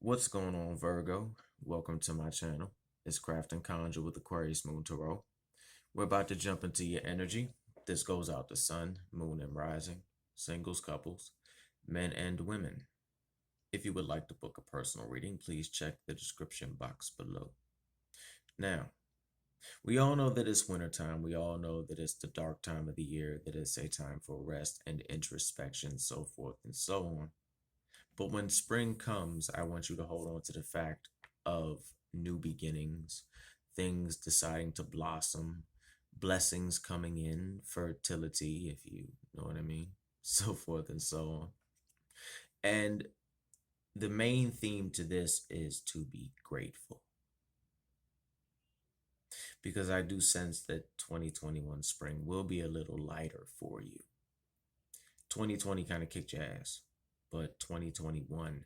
What's going on, Virgo? Welcome to my channel. It's Craft and Conjure with Aquarius Moon Tarot. We're about to jump into your energy. This goes out to Sun, Moon, and Rising, singles, couples, men and women. If you would like to book a personal reading, please check the description box below. Now, we all know that it's wintertime. We all know that it's the dark time of the year, that it's a time for rest and introspection, so forth and so on. But when spring comes, I want you to hold on to the fact of new beginnings, things deciding to blossom, blessings coming in, fertility, if you know what I mean, so forth and so on. And the main theme to this is to be grateful. Because I do sense that 2021 spring will be a little lighter for you. 2020 kind of kicked your ass, but 2021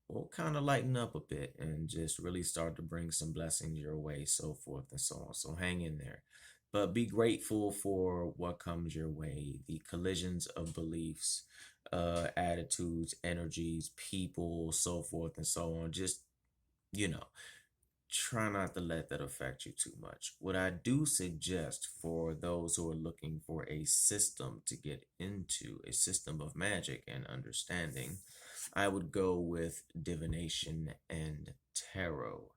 will kind of lighten up a bit and just really start to bring some blessings your way, so forth and so on. So hang in there. But be grateful for what comes your way, the collisions of beliefs, attitudes, energies, people, so forth and so on. Just, you know, try not to let that affect you too much. What I do suggest for those who are looking for a system to get into, a system of magic and understanding, I would go with divination and tarot.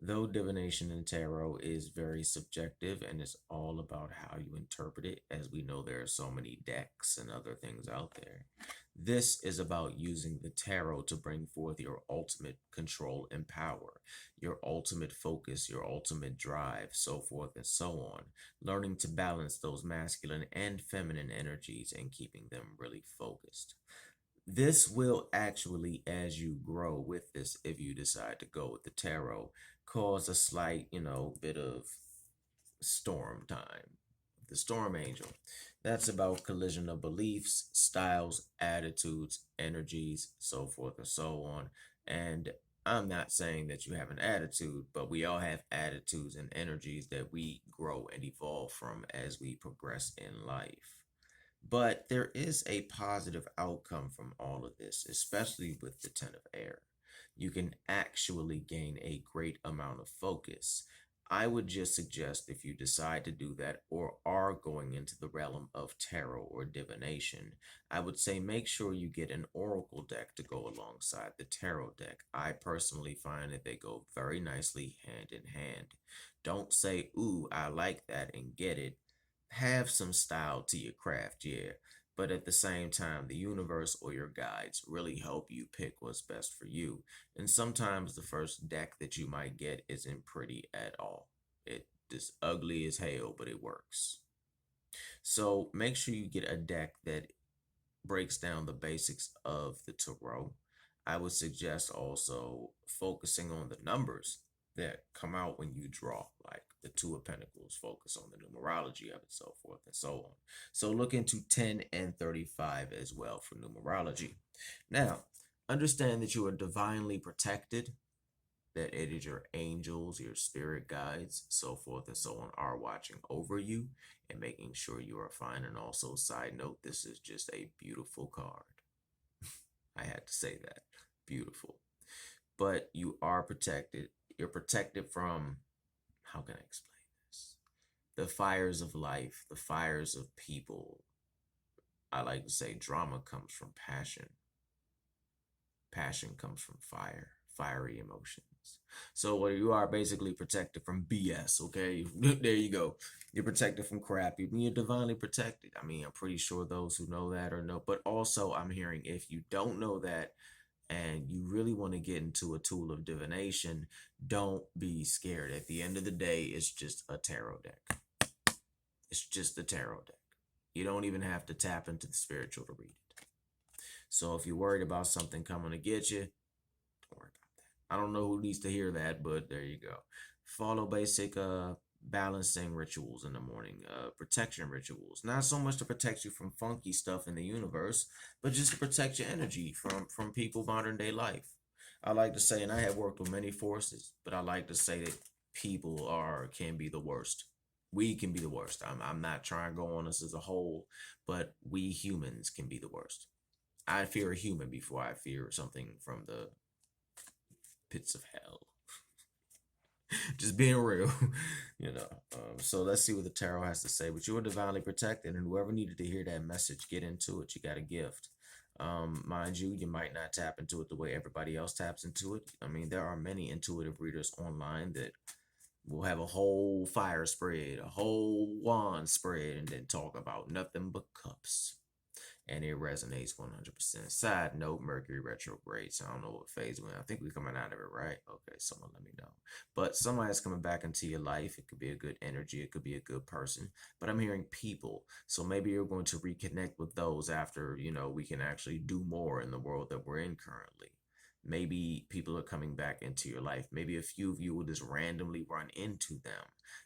Though divination and tarot is very subjective and it's all about how you interpret it, as we know there are so many decks and other things out there. This is about using the tarot to bring forth your ultimate control and power, your ultimate focus, your ultimate drive, so forth and so on. Learning to balance those masculine and feminine energies and keeping them really focused. This will actually, as you grow with this, if you decide to go with the tarot, cause a slight, bit of storm time. The storm angel. That's about collision of beliefs, styles, attitudes, energies, so forth and so on. And I'm not saying that you have an attitude, but we all have attitudes and energies that we grow and evolve from as we progress in life. But there is a positive outcome from all of this, especially with the Ten of Air. You can actually gain a great amount of focus. I would just suggest, if you decide to do that or are going into the realm of tarot or divination, I would say make sure you get an oracle deck to go alongside the tarot deck. I personally find that they go very nicely hand in hand. Don't say, ooh, I like that and get it. Have some style to your craft, yeah, but at the same time, the universe or your guides really help you pick what's best for you. And sometimes the first deck that you might get isn't pretty at all. It is ugly as hell, but it works. So make sure you get a deck that breaks down the basics of the tarot. I would suggest also focusing on the numbers that come out when you draw, like the Two of Pentacles, focus on the numerology of it, so forth and so on. So look into 10 and 35 as well for numerology. Now, understand that you are divinely protected, that it is your angels, your spirit guides, so forth and so on, are watching over you and making sure you are fine. And also, side note, this is just a beautiful card. I had to say that. Beautiful. But you are protected. You're protected from, how can I explain this? The fires of life, the fires of people. I like to say drama comes from passion. Passion comes from fire, fiery emotions. So you are basically protected from BS, okay? There you go. You're protected from crap. You're divinely protected. I mean, I'm pretty sure those who know that or know. But also, I'm hearing if you don't know that and you really want to get into a tool of divination, don't be scared. At the end of the day, it's just a tarot deck. It's just a tarot deck. You don't even have to tap into the spiritual to read it. So if you're worried about something coming to get you, don't worry about that. I don't know who needs to hear that, but there you go. Follow basic balancing rituals in the morning, protection rituals. Not so much to protect you from funky stuff in the universe, but just to protect your energy from people modern day life. I like to say, and I have worked with many forces, but I like to say that people can be the worst. We can be the worst. I'm not trying to go on us as a whole, but we humans can be the worst. I fear a human before I fear something from the pits of hell. Just being real, you know. So let's see what the tarot has to say. But you are divinely protected, and whoever needed to hear that message, get into it. You got a gift. Mind you, you might not tap into it the way everybody else taps into it. I mean, there are many intuitive readers online that will have a whole fire spread, a whole wand spread, and then talk about nothing but cups. And it resonates 100%. Side note, Mercury retrograde. So I don't know what phase we're in. I think we're coming out of it, right? Okay, someone let me know. But somebody's coming back into your life. It could be a good energy. It could be a good person. But I'm hearing people. So maybe you're going to reconnect with those after, you know, we can actually do more in the world that we're in currently. Maybe people are coming back into your life. Maybe a few of you will just randomly run into them.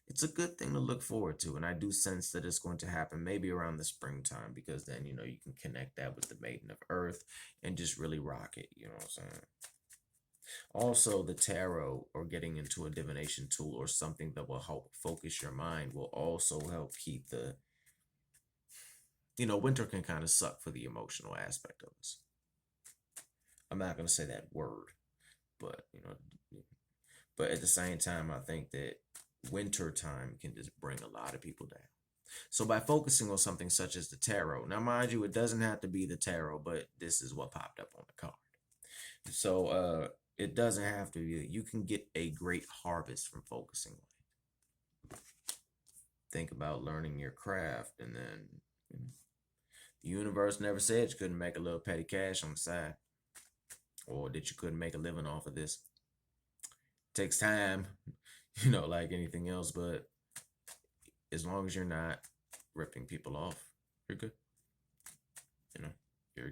It's a good thing to look forward to. And I do sense that it's going to happen maybe around the springtime, because then, you know, you can connect that with the Maiden of Earth and just really rock it. You know what I'm saying? Also, the tarot, or getting into a divination tool or something that will help focus your mind, will also help keep the, you know, winter can kind of suck for the emotional aspect of us. I'm not going to say that word, but, you know, but at the same time, I think that winter time can just bring a lot of people down. So by focusing on something such as the tarot, now mind you, it doesn't have to be the tarot, but this is what popped up on the card. So it doesn't have to be. You can get a great harvest from focusing on it. Think about learning your craft, and then, you know, the universe never said you couldn't make a little petty cash on the side, or that you couldn't make a living off of this. It takes time, you know, like anything else, but as long as you're not ripping people off, you're good. You know,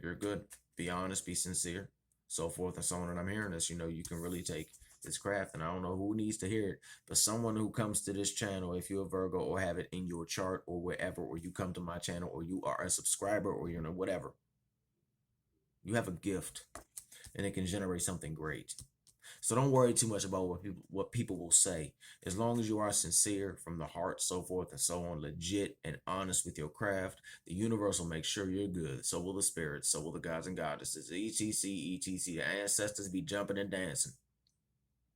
you're good. Be honest, be sincere, so forth and so on. And I'm hearing this, you know, you can really take this craft, and I don't know who needs to hear it, but someone who comes to this channel, if you're a Virgo or have it in your chart or wherever, or you come to my channel, or you are a subscriber, or, you know, whatever, you have a gift, and it can generate something great. So don't worry too much about what people will say. As long as you are sincere from the heart, so forth and so on, legit and honest with your craft, the universe will make sure you're good. So will the spirits, so will the gods and goddesses, etc, etc. The ancestors be jumping and dancing.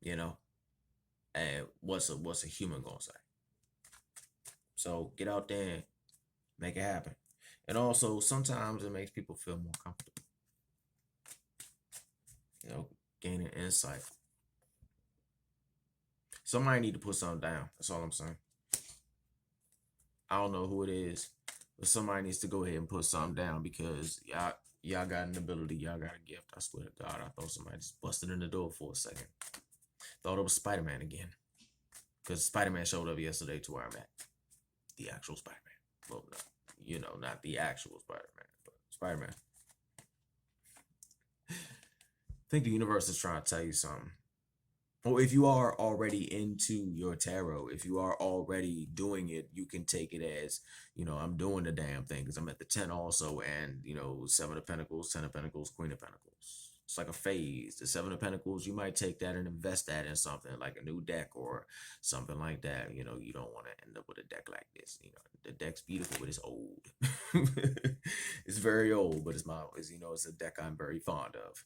You know, and what's a human gonna say? So get out there and make it happen. And also, sometimes it makes people feel more comfortable. You know, gaining insight. Somebody need to put something down. That's all I'm saying. I don't know who it is, but somebody needs to go ahead and put something down, because y'all got an ability. Y'all got a gift. I swear to God, I thought somebody just busted in the door for a second. Thought it was Spider-Man again, because Spider-Man showed up yesterday to where I'm at. The actual Spider-Man. Well, no, you know, not the actual Spider-Man, but Spider-Man. I think the universe is trying to tell you something. Or if you are already into your tarot, if you are already doing it, you can take it as, you know, I'm doing the damn thing, because I'm at the 10 also, and, you know, 7 of Pentacles, 10 of Pentacles, Queen of Pentacles. It's like a phase. The 7 of Pentacles, you might take that and invest that in something like a new deck or something like that. You know, you don't want to end up with a deck like this. You know, the deck's beautiful, but it's old. It's very old, but it's, you know, it's a deck I'm very fond of.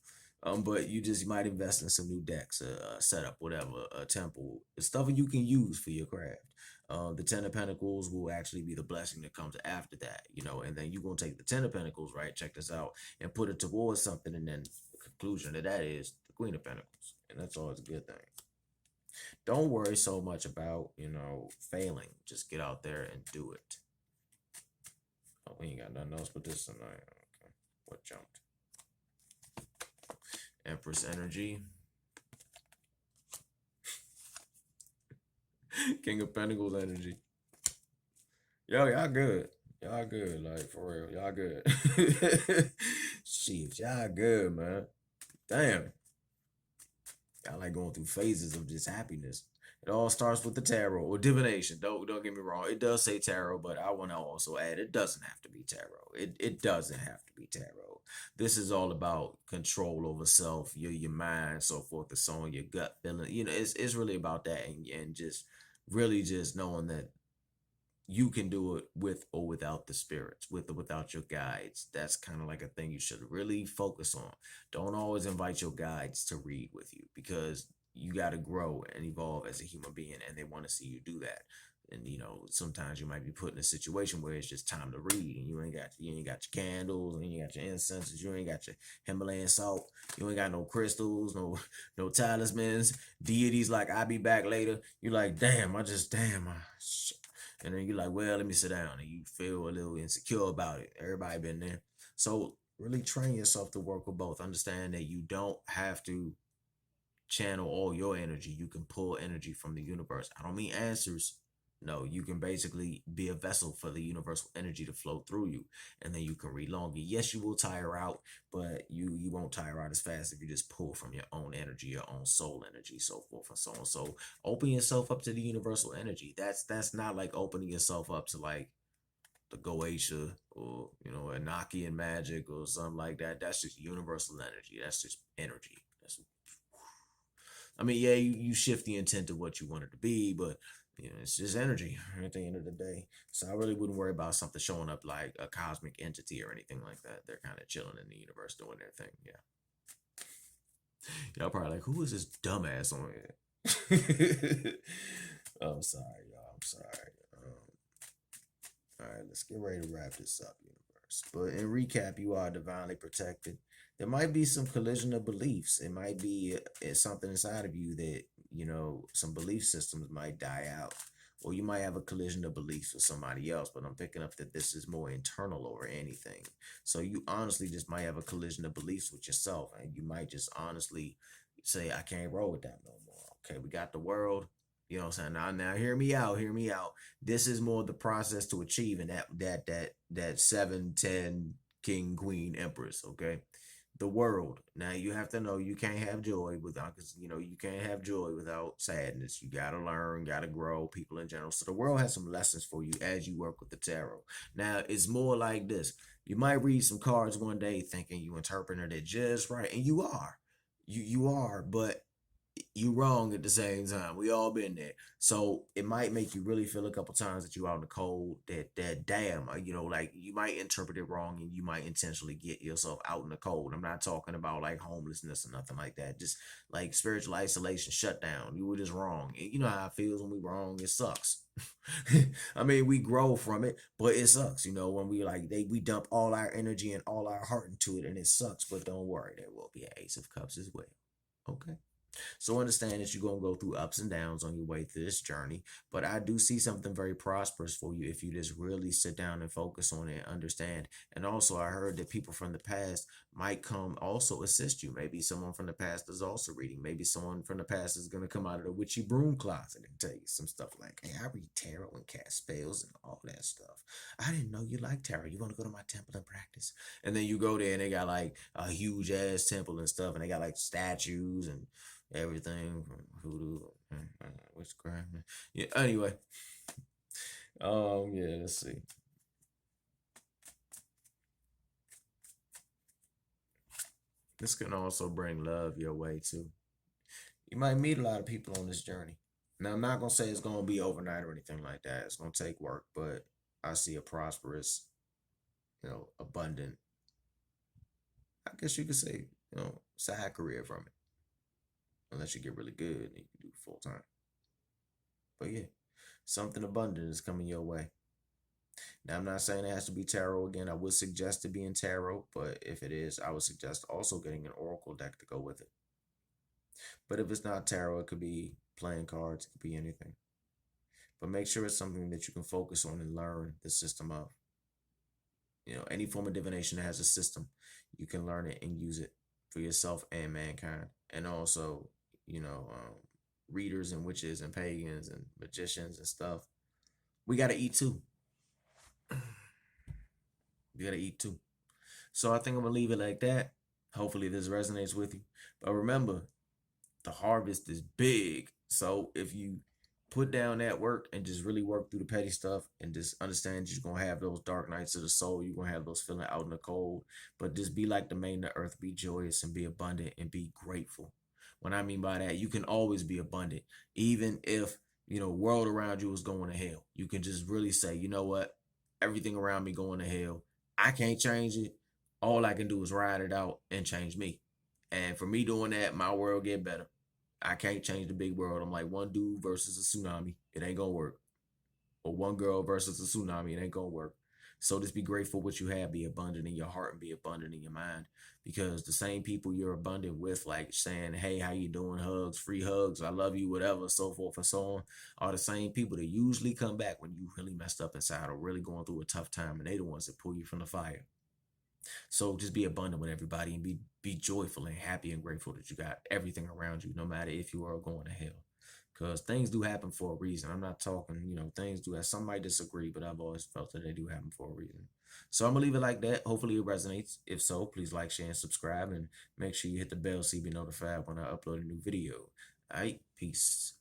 But you might invest in some new decks, a setup, whatever, a temple, stuff you can use for your craft. The 10 of Pentacles will actually be the blessing that comes after that, you know, and then you're going to take the 10 of Pentacles, right? Check this out, and put it towards something, and then the conclusion of that is the Queen of Pentacles, and that's always a good thing. Don't worry so much about, you know, failing. Just get out there and do it. Oh, we ain't got nothing else but this tonight. Okay, what jumped? Empress energy. King of Pentacles energy. Yo, y'all good. Y'all good, like, for real. Y'all good. Shit, y'all good, man. Damn. Y'all like going through phases of just happiness. It all starts with the tarot or divination. Don't get me wrong. It does say tarot, but I want to also add, it doesn't have to be tarot. It doesn't have to be tarot. This is all about control over self, your mind, so forth and so on, your gut feeling. You know, it's really about that, and just really just knowing that you can do it with or without the spirits, with or without your guides. That's kind of like a thing you should really focus on. Don't always invite your guides to read with you, because you got to grow and evolve as a human being, and they want to see you do that. And sometimes you might be put in a situation where it's just time to read, and you ain't got your candles, and you ain't got your incenses, you ain't got your Himalayan salt, you ain't got no crystals, no talismans, deities like I be back later. You're like, damn, and then you're like, well, let me sit down, and you feel a little insecure about it. Everybody been there. So really train yourself to work with both. Understand that you don't have to channel all your energy. You can pull energy from the universe. I don't mean answers. No, you can basically be a vessel for the universal energy to flow through you, and then you can read longer. Yes, you will tire out, but you won't tire out as fast if you just pull from your own energy, your own soul energy, so forth and so on. So open yourself up to the universal energy. That's not like opening yourself up to like the Goetia or Enochian magic or something like that. That's just universal energy. That's just energy. That's I mean, yeah, you shift the intent of what you want it to be, but it's just energy at the end of the day. So I really wouldn't worry about something showing up like a cosmic entity or anything like that. They're kind of chilling in the universe doing their thing. Yeah. Y'all probably like, who is this dumbass on here? I'm sorry, y'all. I'm sorry. All right, let's get ready to wrap this up, universe. But in recap, you are divinely protected. There might be some collision of beliefs. It might be something inside of you that, some belief systems might die out. Or you might have a collision of beliefs with somebody else, but I'm picking up that this is more internal over anything. So you honestly just might have a collision of beliefs with yourself, and you might just honestly say, I can't roll with that no more. Okay, we got the world. You know what I'm saying? Now hear me out, hear me out. This is more the process to achieve, and that 7, 10 king, queen, empress, okay? The world. Now you have to know you can't have joy without, because you can't have joy without sadness. You gotta learn, gotta grow, people in general. So the world has some lessons for you as you work with the tarot. Now it's more like this. You might read some cards one day thinking you interpreted it just right, and you are. You are, but you wrong at the same time. We all been there. So it might make you really feel a couple times that you out in the cold, that damn, like you might interpret it wrong, and you might intentionally get yourself out in the cold. I'm not talking about like homelessness or nothing like that. Just like spiritual isolation, shutdown. You were just wrong. And you know how it feels when we wrong. It sucks. I mean, we grow from it, but it sucks. When we dump all our energy and all our heart into it, and it sucks. But don't worry, there will be an Ace of Cups as well. Okay. So understand that you're going to go through ups and downs on your way through this journey. But I do see something very prosperous for you if you just really sit down and focus on it and understand. And also, I heard that people from the past might come also assist you. Maybe someone from the past is also reading. Maybe someone from the past is going to come out of the witchy broom closet and tell you some stuff like, hey, I read tarot and cast spells and all that stuff. I didn't know you like tarot. You want to go to my temple and practice? And then you go there and they got like a huge ass temple and stuff. And they got like statues and everything from hoodoo, witchcraft. Yeah. Anyway, yeah. Let's see. This can also bring love your way too. You might meet a lot of people on this journey. Now, I'm not gonna say it's gonna be overnight or anything like that. It's gonna take work, but I see a prosperous, abundant. I guess you could say, side career from it, unless you get really good and you can do full time. But yeah, something abundant is coming your way. Now, I'm not saying it has to be tarot again. I would suggest it being tarot, but if it is, I would suggest also getting an oracle deck to go with it. But if it's not tarot, it could be playing cards, it could be anything. But make sure it's something that you can focus on and learn the system of. Any form of divination that has a system, you can learn it and use it for yourself and mankind. And also, readers and witches and pagans and magicians and stuff. We got to eat too. You got to eat too. So I think I'm going to leave it like that. Hopefully this resonates with you. But remember, the harvest is big. So if you put down that work and just really work through the petty stuff and just understand you're going to have those dark nights of the soul, you're going to have those feeling out in the cold. But just be like the main of the earth, be joyous and be abundant and be grateful. What I mean by that, you can always be abundant, even if world around you is going to hell. You can just really say, you know what? Everything around me going to hell. I can't change it. All I can do is ride it out and change me. And for me doing that, my world get better. I can't change the big world. I'm like one dude versus a tsunami. It ain't gonna work. Or one girl versus a tsunami. It ain't gonna work. So just be grateful what you have, be abundant in your heart and be abundant in your mind. Because the same people you're abundant with, like saying, hey, how you doing? Hugs, free hugs, I love you, whatever, so forth and so on, are the same people that usually come back when you really messed up inside or really going through a tough time, and they the ones that pull you from the fire. So just be abundant with everybody and be joyful and happy and grateful that you got everything around you, no matter if you are going to hell. Because things do happen for a reason. I'm not talking, things do have, some might disagree, but I've always felt that they do happen for a reason. So I'm gonna leave it like that. Hopefully it resonates. If so, please like, share, and subscribe, and make sure you hit the bell so you be notified when I upload a new video. All right, peace.